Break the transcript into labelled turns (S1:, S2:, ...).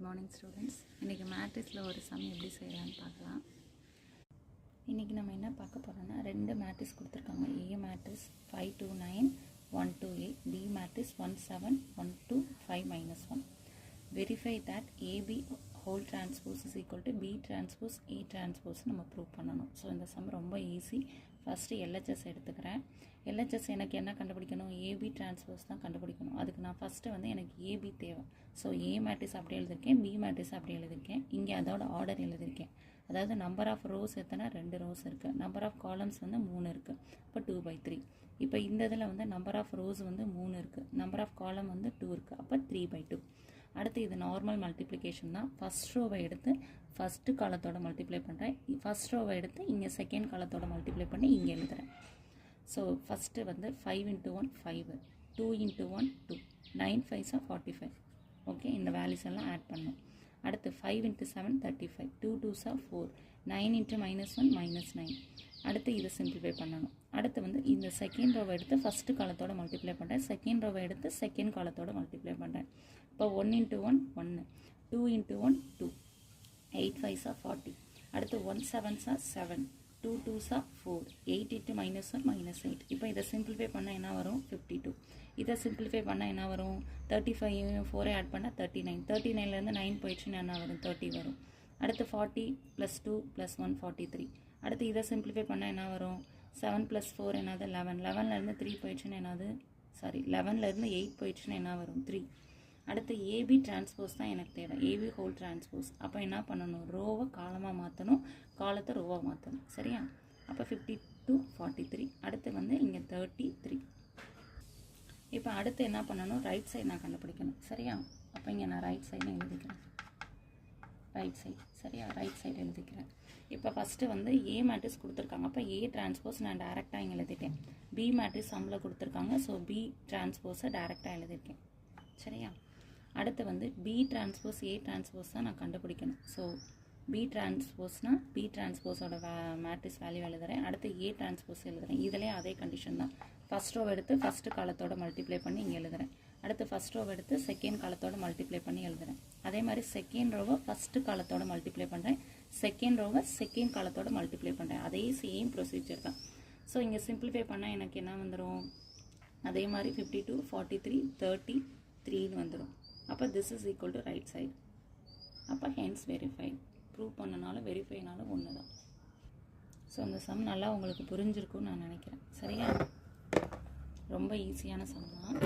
S1: Morning students. இன்றைக்கி மேட்ரிக்ஸில் ஒரு சம் எப்படி செய்யலான்னு பார்க்கலாம். இன்றைக்கி நம்ம என்ன பார்க்க போகிறோன்னா, ரெண்டு மேட்ரிக்ஸ் கொடுத்துருக்காங்க. A matrix 5 2 9 1 2 8, B matrix 1 7 1 2 5 -1. Verify that AB whole transpose is equal to B transpose A transpose நம்ம ப்ரூவ் பண்ணணும். ஸோ இந்த சம் ரொம்ப ஈஸி. ஃபஸ்ட்டு எல்ஹெச்எஸ் எடுத்துக்கிறேன். எல்ஹெச்எஸ் எனக்கு என்ன கண்டுபிடிக்கணும்? ஏபி டிரான்ஸ்போஸ் தான் கண்டுபிடிக்கணும். அதுக்கு நான் ஃபஸ்ட்டு வந்து எனக்கு ஏபி தேவை. ஸோ ஏ மேட்ரிக்ஸ் அப்படி எழுதியிருக்கேன், பி மேட்ரிக்ஸ் அப்படி எழுதியிருக்கேன். இங்கே அதோட ஆர்டர் எழுதியிருக்கேன். அதாவது நம்பர் ஆஃப் ரோஸ் எத்தனை? 2 ரோஸ் இருக்குது. நம்பர் ஆஃப் காலம்ஸ் வந்து 3 இருக்குது. இப்போ 2/3. இப்போ இந்த இதில் வந்து நம்பர் ஆஃப் ரோஸ் வந்து 3 இருக்குது. நம்பர் ஆஃப் காலம் வந்து 2 இருக்குது. அப்போ 3/2. அடுத்து இது நார்மல் மல்டிப்ளிகேஷன் தான். ஃபஸ்ட் ரோவை எடுத்து ஃபஸ்ட்டு காலத்தோட மல்டிப்ளை பண்ணுறேன். ஃபஸ்ட் ரோவை எடுத்து இங்கே செகண்ட் காலத்தோட மல்டிப்ளை பண்ணி இங்கே எழுதுகிறேன். ஸோ ஃபஸ்ட்டு வந்து 5 × 1 5, 2 × 1 2, 9 5s 45. ஓகே, இந்த வேல்யூஸ் எல்லாம் ஆட் பண்ணும். அடுத்து 5 × 7 35, 2 2s 4, 9 × -1 -9. அடுத்து இதை சிம்பிளிஃபை பண்ணணும். அடுத்து வந்து இந்த செகண்ட் ரோவை எடுத்து ஃபஸ்ட்டு காலத்தோட மல்டிப்ளை பண்ணுறேன். செகண்ட் ரோவை எடுத்து செகண்ட் காலத்தோட மல்டிப்ளை பண்ணுறேன். இப்போ 1 × 1 1, 2 × 1 2, 8 5s 40. அடுத்து 1 7s 7, 2 2s 4, 8 × -1 -8. இப்போ இதை சிம்பிளிஃபை பண்ணால் என்ன வரும்? 52. இதை சிம்பிளிஃபை பண்ணால் என்ன வரும்? 35 4 ஆட் பண்ணால் 39. 39லேருந்து 9 போயிடுச்சுன்னா என்ன வரும்? 30 வரும். அடுத்து 40 + 2 + 1 43. அடுத்து இதை சிம்பிளிஃபை பண்ணால் என்ன வரும்? 7 + 4 என்னது? 11. 11லேருந்து 3 போயிடுச்சுன்னா என்னது? 11லேருந்து 8 போயிடுச்சுன்னா என்ன வரும்? 3. அடுத்து ஏபி டிரான்ஸ்போஸ் தான் எனக்கு தேவை. AB whole transpose. அப்போ என்ன பண்ணணும்? ரோவை காலமாக மாற்றணும், காலத்தை ரோவாக மாற்றணும். சரியா? அப்போ 52 43. அடுத்து வந்து இங்கே 33. இப்போ அடுத்து என்ன பண்ணணும்? ரைட் சைடு நான் கண்டுபிடிக்கணும். சரியா? அப்போ இங்கே நான் ரைட் சைடு எழுதிக்கிறேன். Right side. சரியா? ரைட் சைடு எழுதிக்கிறேன். இப்போ ஃபஸ்ட்டு வந்து ஏ மேட்ரிக்ஸ் கொடுத்துருக்காங்க. அப்போ ஏ டிரான்ஸ்போஸ் நான் டேரெக்டாக இங்கே எழுதிட்டேன். பி மேட்ரிக்ஸ் சம்மில் கொடுத்துருக்காங்க. ஸோ பி டிரான்ஸ்போஸை டேரெக்டாக எழுதியிருக்கேன். சரியா? அடுத்து வந்து பி டிரான்ஸ்போஸ் ஏ டிரான்ஸ்போஸ் தான் நான் கண்டுபிடிக்கணும். ஸோ பி டிரான்ஸ்போஸ்னால் பி டிரான்ஸ்போஸோட மேட்ரிக்ஸ் வேல்யூ எழுதுகிறேன். அடுத்து ஏ டிரான்ஸ்போஸ் எழுதுகிறேன். இதிலே அதே கண்டிஷன் தான். ஃபஸ்ட் ரோவை எடுத்து ஃபஸ்ட்டு காலத்தோட மல்டிப்ளை பண்ணி இங்கே எழுதுகிறேன். அடுத்து ஃபஸ்ட் ரோவை எடுத்து செகண்ட் காலத்தோட மல்டிப்ளை பண்ணி எழுதுகிறேன். அதே மாதிரி செகண்ட் ரோவை ஃபஸ்ட்டு காலத்தோட மல்டிப்ளை பண்ணுறேன். செகண்ட் ரோவை செகண்ட் காலத்தோட மல்டிப்ளை பண்ணுறேன். அதே சேம் ப்ரொசீஜர் தான். ஸோ இங்கே சிம்பிளிஃபை பண்ணால் எனக்கு என்ன வந்துடும்? அதே மாதிரி 52 43 33ன்னு வந்துடும். அப்போ this is equal to right side. அப்போ ஹென்ஸ் வெரிஃபைட். ப்ரூவ் பண்ணனாலும் வெரிஃபைனாலும் ஒன்று தான். ஸோ இந்த சம் நல்லா உங்களுக்கு புரிஞ்சிருக்கும்னு நான் நினைக்கிறேன். சரியா? ரொம்ப ஈஸியான சம் தான்.